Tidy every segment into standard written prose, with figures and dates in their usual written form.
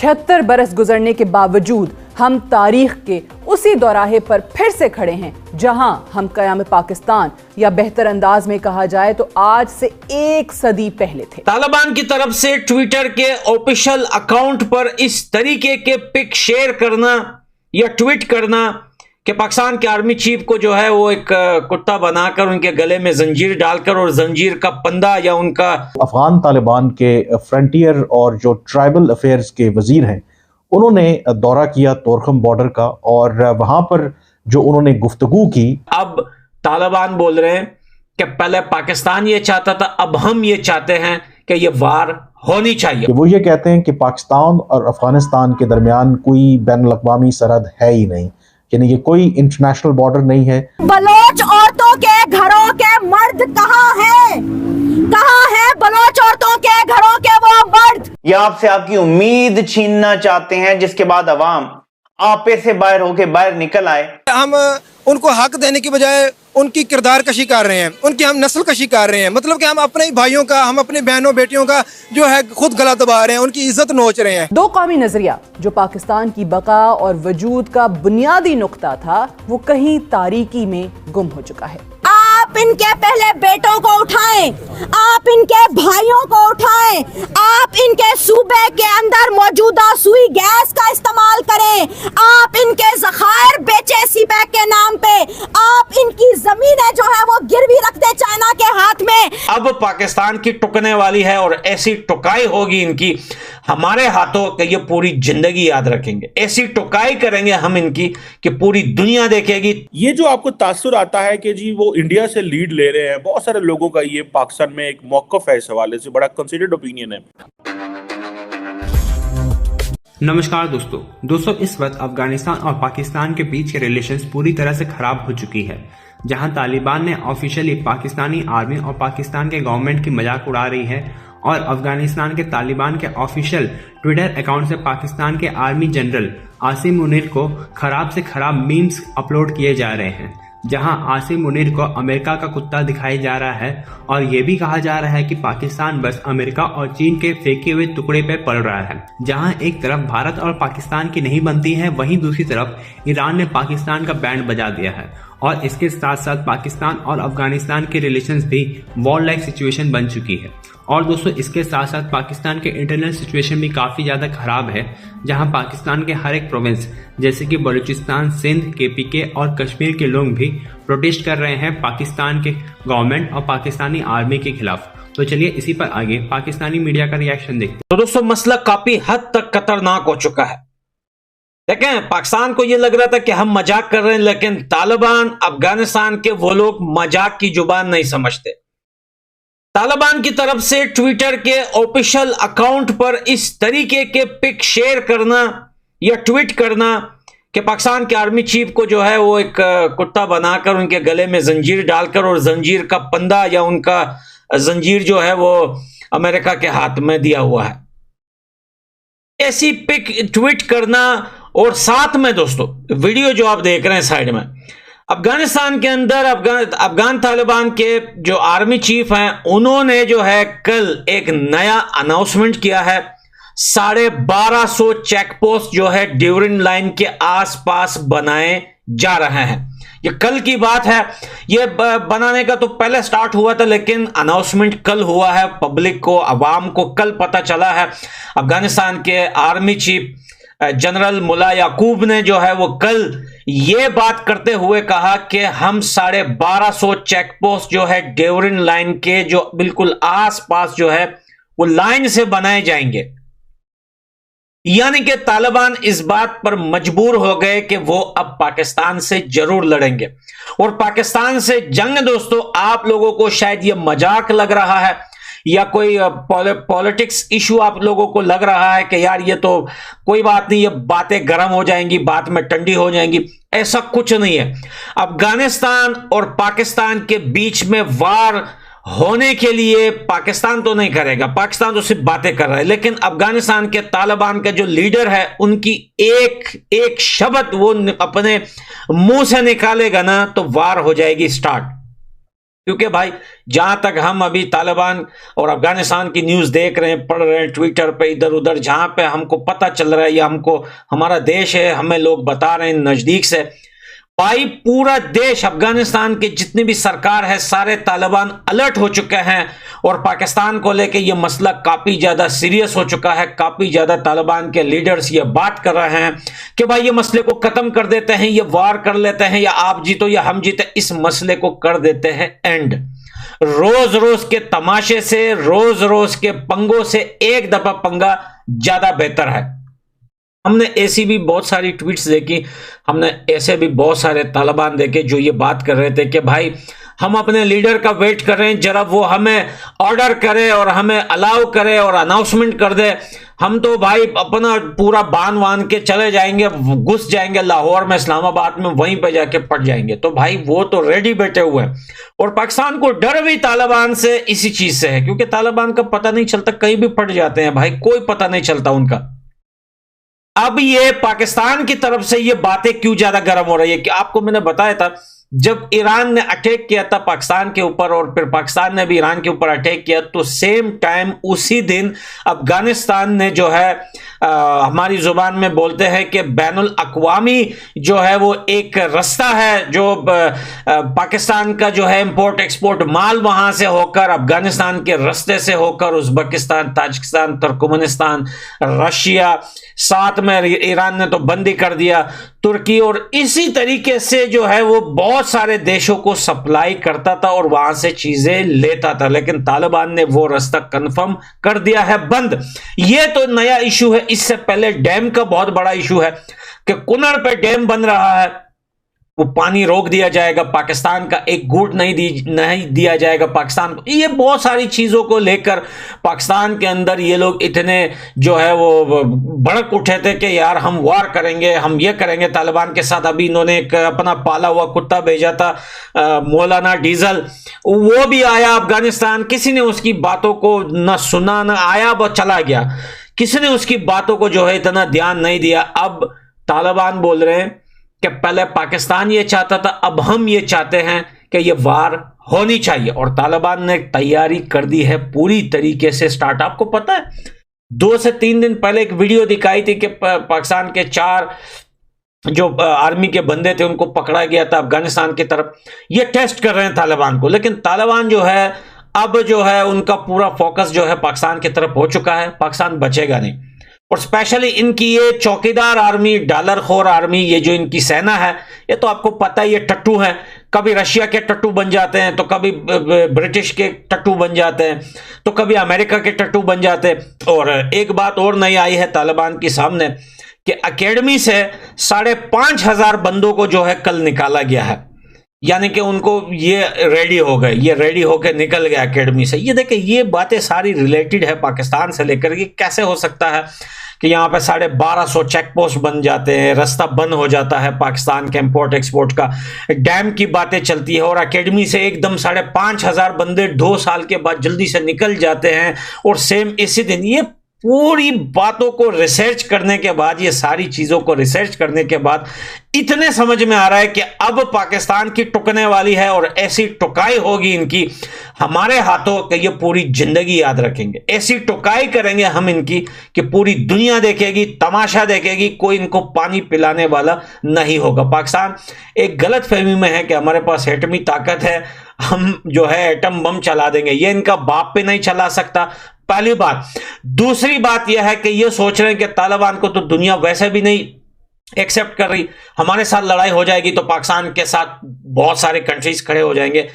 76 बरस गुजरने के बावजूद हम तारीख के उसी दौराहे पर फिर से खड़े हैं जहां हम कयाम पाकिस्तान या बेहतर अंदाज में कहा जाए तो आज से 1 सदी पहले थे। तालिबान की तरफ से ट्विटर के ऑफिशियल अकाउंट पर इस तरीके के पिक शेयर करना या ट्वीट करना कि पाकिस्तान के आर्मी चीफ को जो है वो एक कुत्ता बनाकर उनके गले में जंजीर डालकर और जंजीर का पंदा या उनका अफगान तालिबान के फ्रंटियर और जो ट्राइबल अफेयर्स के वजीर हैं उन्होंने दौरा किया तोरखम बॉर्डर का और वहां पर जो उन्होंने गुफ्तगू की। अब तालिबान बोल रहे हैं कि पहले पाकिस्तान ये चाहता था, अब हम ये चाहते हैं कि ये वार होनी चाहिए। कि वो ये कहते हैं कि पाकिस्तान और अफगानिस्तान के दरमियान कोई बैनुल अक़वामी सरहद है ही नहीं, यानी ये कोई इंटरनेशनल बॉर्डर नहीं है। बलोच औरतों के घरों के मर्द कहाँ है? कहाँ है बलोच औरतों के घरों के वो मर्द? ये आपसे आपकी उम्मीद छीनना चाहते हैं जिसके बाद अवाम आपे से बाहर होके बाहर निकल आए। हम उनको हक देने की बजाय उनकी किरदार कशी कर रहे हैं, उनकी हम नस्ल कशी कर रहे हैं। मतलब कि हम अपने भाइयों का, हम अपनी बहनों बेटियों का जो है खुद गला दबा रहे हैं, उनकी इज्जत नोच रहे हैं। दो कौमी नजरिया जो पाकिस्तान की बका और वजूद का बुनियादी नुक्ता था वो कहीं तारीकी में गुम हो चुका है। आप इनके पहले बेटों को उठाएं, आप इनके भाइयों को उठाएं, आप इनके सूबे के अंदर मौजूदा सुई गैस का इस्तेमाल करें, आप इनके ज़खायर बेचे सीबैक के नाम पे, आप इनकी जमीनें जो है वो गिरवी रख दे चाइना के हाथ में। अब पाकिस्तान की टुकने वाली है और ऐसी टुकाई होगी इनकी हमारे हाथों कि ये पूरी जिंदगी याद रखेंगे। ऐसी टुकाई करेंगे हम इनकी कि पूरी दुनिया देखेगी। ये जो आपको तासुर आता है कि जी वो इंडिया से लीड ले रहे हैं, बहुत सारे लोगों का ये पाकिस्तान में एक मौक़िफ़ है, इस हवाले से बड़ा कंसिडर्ड ओपिनियन है। नमस्कार दोस्तों, इस वक्त अफगानिस्तान और पाकिस्तान के बीच के रिलेशंस पूरी तरह से खराब हो चुकी है। जहां तालिबान ने ऑफिशियली पाकिस्तानी आर्मी और पाकिस्तान के गवर्नमेंट की मजाक उड़ा रही है और अफगानिस्तान के तालिबान के ऑफिशियल ट्विटर अकाउंट से पाकिस्तान के आर्मी जनरल आसिम मुनीर को खराब से खराब मीम्स अपलोड किए जा रहे हैं। जहां आसिम मुनीर को अमेरिका का कुत्ता दिखाया जा रहा है और ये भी कहा जा रहा है कि पाकिस्तान बस अमेरिका और चीन के फेंके हुए टुकड़े पे पड़ रहा है। जहां एक तरफ भारत और पाकिस्तान की नहीं बनती है, वहीं दूसरी तरफ ईरान ने पाकिस्तान का बैंड बजा दिया है और इसके साथ साथ पाकिस्तान और अफगानिस्तान के रिलेशंस भी वॉर लाइक सिचुएशन बन चुकी है। और दोस्तों, इसके साथ साथ पाकिस्तान के इंटरनल सिचुएशन भी काफ़ी ज़्यादा ख़राब है, जहां पाकिस्तान के हर एक प्रोविंस जैसे कि बलूचिस्तान, सिंध, केपीके और कश्मीर के लोग भी प्रोटेस्ट कर रहे हैं पाकिस्तान के गवर्नमेंट और पाकिस्तानी आर्मी के खिलाफ। तो चलिए इसी पर आगे पाकिस्तानी मीडिया का रिएक्शन देखते हैं। तो दोस्तों, मसला काफ़ी हद तक खतरनाक हो चुका है। देखें, पाकिस्तान को यह लग रहा था कि हम मजाक कर रहे हैं, लेकिन तालिबान अफगानिस्तान के वो लोग मजाक की जुबान नहीं समझते। तालिबान की तरफ से ट्विटर के ऑफिशियल अकाउंट पर इस तरीके के पिक शेयर करना या ट्वीट करना कि पाकिस्तान के आर्मी चीफ को जो है वो एक कुत्ता बनाकर उनके गले में जंजीर डालकर और जंजीर का पंदा या उनका जंजीर जो है वो अमेरिका के हाथ में दिया हुआ है, ऐसी पिक ट्वीट करना। और साथ में दोस्तों, वीडियो जो आप देख रहे हैं साइड में, अफगानिस्तान के अंदर अफगान तालिबान के जो आर्मी चीफ हैं उन्होंने जो है कल एक नया अनाउंसमेंट किया है। 1250 चेक पोस्ट जो है ड्यूरिंग लाइन के आसपास बनाए जा रहे हैं। ये कल की बात है। ये बनाने का तो पहले स्टार्ट हुआ था, लेकिन अनाउंसमेंट कल हुआ है। पब्लिक को, अवाम को कल पता चला है। अफगानिस्तान के आर्मी चीफ जनरल मुल्ला याकूब ने जो है वो कल ये बात करते हुए कहा कि हम 1250 चेक पोस्ट जो है ड्यूरिंग लाइन के जो बिल्कुल आसपास जो है वो लाइन से बनाए जाएंगे। यानी कि तालिबान इस बात पर मजबूर हो गए कि वो अब पाकिस्तान से जरूर लड़ेंगे। और पाकिस्तान से जंग दोस्तों, आप लोगों को शायद ये मजाक लग रहा है या कोई पॉलिटिक्स इशू आप लोगों को लग रहा है कि यार ये तो कोई बात नहीं, ये बातें गर्म हो जाएंगी, बाद में ठंडी हो जाएंगी। ऐसा कुछ नहीं है। अफगानिस्तान और पाकिस्तान के बीच में वार होने के लिए पाकिस्तान तो नहीं करेगा, पाकिस्तान तो सिर्फ बातें कर रहा है, लेकिन अफगानिस्तान के तालिबान का जो लीडर है उनकी एक शब्द वो अपने मुंह से निकालेगा ना तो वार हो जाएगी स्टार्ट। क्योंकि भाई जहां तक हम अभी तालिबान और अफगानिस्तान की न्यूज देख रहे हैं, पढ़ रहे हैं ट्विटर पे इधर उधर, जहां पे हमको पता चल रहा है या हमको हमारा देश है, हमें लोग बता रहे हैं नजदीक से, भाई पूरा देश अफगानिस्तान के जितनी भी सरकार है सारे तालिबान अलर्ट हो चुके हैं और पाकिस्तान को लेके ये मसला काफी ज्यादा सीरियस हो चुका है। काफी ज्यादा तालिबान के लीडर्स ये बात कर रहे हैं कि भाई ये मसले को खत्म कर देते हैं, ये वार कर लेते हैं, या आप जीतो या हम जीते, इस मसले को कर देते हैं एंड। रोज रोज के तमाशे से, रोज रोज के पंगों से एक दफा पंगा ज्यादा बेहतर है। हमने ऐसी भी बहुत सारी ट्वीट्स देखी, हमने ऐसे भी बहुत सारे तालिबान देखे जो ये बात कर रहे थे कि भाई हम अपने लीडर का वेट कर रहे हैं, जरा वो हमें ऑर्डर करे और हमें अलाउ करे और अनाउंसमेंट कर दे, हम तो भाई अपना पूरा बांध वान के चले जाएंगे, घुस जाएंगे लाहौर में, इस्लामाबाद में, वहीं पे जाके पड़ जाएंगे। तो भाई वो तो रेडी बैठे हुए हैं और पाकिस्तान को डर भी तालिबान से इसी चीज से है, क्योंकि तालिबान का पता नहीं चलता, कहीं भी पड़ जाते हैं भाई, कोई पता नहीं चलता उनका। अब ये पाकिस्तान की तरफ से ये बातें क्यों ज्यादा गर्म हो रही है कि आपको मैंने बताया था जब ईरान ने अटैक किया था पाकिस्तान के ऊपर और फिर पाकिस्तान ने भी ईरान के ऊपर अटैक किया, तो सेम टाइम उसी दिन अफगानिस्तान ने जो है हमारी जुबान में बोलते हैं कि बैनुल अक़वामी जो है वो एक रास्ता है जो पाकिस्तान का जो है इंपोर्ट एक्सपोर्ट माल वहां से होकर अफगानिस्तान के रास्ते से होकर उज़्बेकिस्तान, ताजिकिस्तान, तुर्कमेनिस्तान, रशिया, साथ में ईरान ने तो बंद ही कर दिया, तुर्की, और इसी तरीके से जो है वो बहुत सारे देशों को सप्लाई करता था और वहां से चीजें लेता था। लेकिन तालिबान ने वो रास्ता कंफर्म कर दिया है बंद। ये तो नया इशू है, इससे पहले डैम का बहुत बड़ा इशू है कि कुनर पे डैम बन रहा है, वो पानी रोक दिया जाएगा, पाकिस्तान का एक घूंट नहीं दिया जाएगा पाकिस्तान को। ये बहुत सारी चीजों को लेकर पाकिस्तान के अंदर ये लोग इतने जो है वो भड़क उठे थे कि यार हम वार करेंगे, हम ये करेंगे तालिबान के साथ। अभी इन्होंने एक अपना पाला हुआ कुत्ता भेजा था मौलाना डीजल, वो भी आया अफगानिस्तान, किसी ने उसकी बातों को न सुना, न आया, वो चला गया, किसी ने उसकी बातों को जो है इतना ध्यान नहीं दिया। अब तालिबान बोल रहे हैं कि पहले पाकिस्तान ये चाहता था, अब हम ये चाहते हैं कि ये वार होनी चाहिए, और तालिबान ने तैयारी कर दी है पूरी तरीके से स्टार्ट। आपको पता है 2 से 3 दिन पहले एक वीडियो दिखाई थी कि पाकिस्तान के 4 जो आर्मी के बंदे थे उनको पकड़ा गया था अफगानिस्तान की तरफ। ये टेस्ट कर रहे हैं तालिबान को, लेकिन तालिबान जो है अब जो है उनका पूरा फोकस जो है पाकिस्तान की तरफ हो चुका है, पाकिस्तान बचेगा नहीं। और स्पेशली इनकी ये चौकीदार आर्मी, डॉलर खोर आर्मी, ये जो इनकी सेना है, ये तो आपको पता है ये टट्टू है, कभी रशिया के टट्टू बन जाते हैं, तो कभी ब्रिटिश के टट्टू बन जाते हैं, तो कभी अमेरिका के टट्टू बन जाते हैं। और एक बात और नई आई है तालिबान के सामने कि एकेडमी से 5,500 बंदों को जो है कल निकाला गया है, यानी कि उनको ये रेडी हो गए, ये रेडी होकर निकल गए एकेडमी से। ये देखिए ये बातें सारी रिलेटेड है पाकिस्तान से लेकर के। कैसे हो सकता है कि यहाँ पे 1250 चेक पोस्ट बन जाते हैं, रास्ता बंद हो जाता है पाकिस्तान के इंपोर्ट एक्सपोर्ट का, डैम की बातें चलती है, और एकेडमी से एकदम 5,500 बंदे 2 साल के बाद जल्दी से निकल जाते हैं, और सेम इसी दिन। ये पूरी बातों को रिसर्च करने के बाद, ये सारी चीजों को रिसर्च करने के बाद इतने समझ में आ रहा है कि अब पाकिस्तान की टुकने वाली है, और ऐसी टुकाई होगी इनकी हमारे हाथों कि ये पूरी जिंदगी याद रखेंगे। ऐसी टुकाई करेंगे हम इनकी कि पूरी दुनिया देखेगी, तमाशा देखेगी, कोई इनको पानी पिलाने वाला नहीं होगा। पाकिस्तान एक गलत फहमी में है कि हमारे पास एटमी ताकत है, हम जो है एटम बम चला देंगे। ये इनका बाप पे नहीं चला सकता, पहली बात। दूसरी बात यह है कि ये सोच रहे हैं कि तालिबान को तो दुनिया वैसे भी नहीं एक्सेप्ट कर रही, हमारे साथ लड़ाई हो जाएगी तो पाकिस्तान के साथ बहुत सारे कंट्रीज खड़े हो जाएंगे।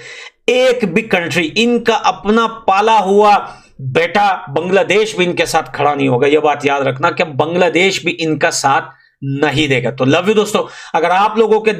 एक भी कंट्री, इनका अपना पाला हुआ बेटा बांग्लादेश भी इनके साथ खड़ा नहीं होगा। यह बात याद रखना कि बांग्लादेश भी इनका साथ नहीं देगा। तो लव यू दोस्तों, अगर आप लोगों के